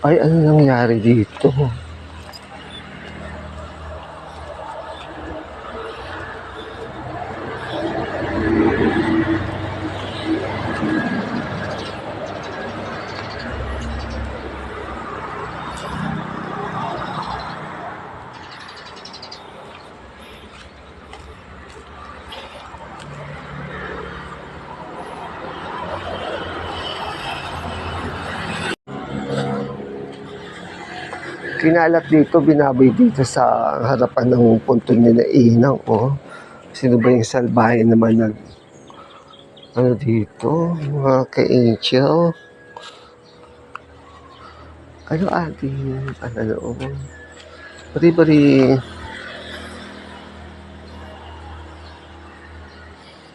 Ay, ano nangyari dito? Kinalat dito, binaboy dito sa harapan ng punto nila Inang, oh. Sino ba yung salbahe naman nag ano dito, mga ka-angel? Ano ating, ano, bari-bari,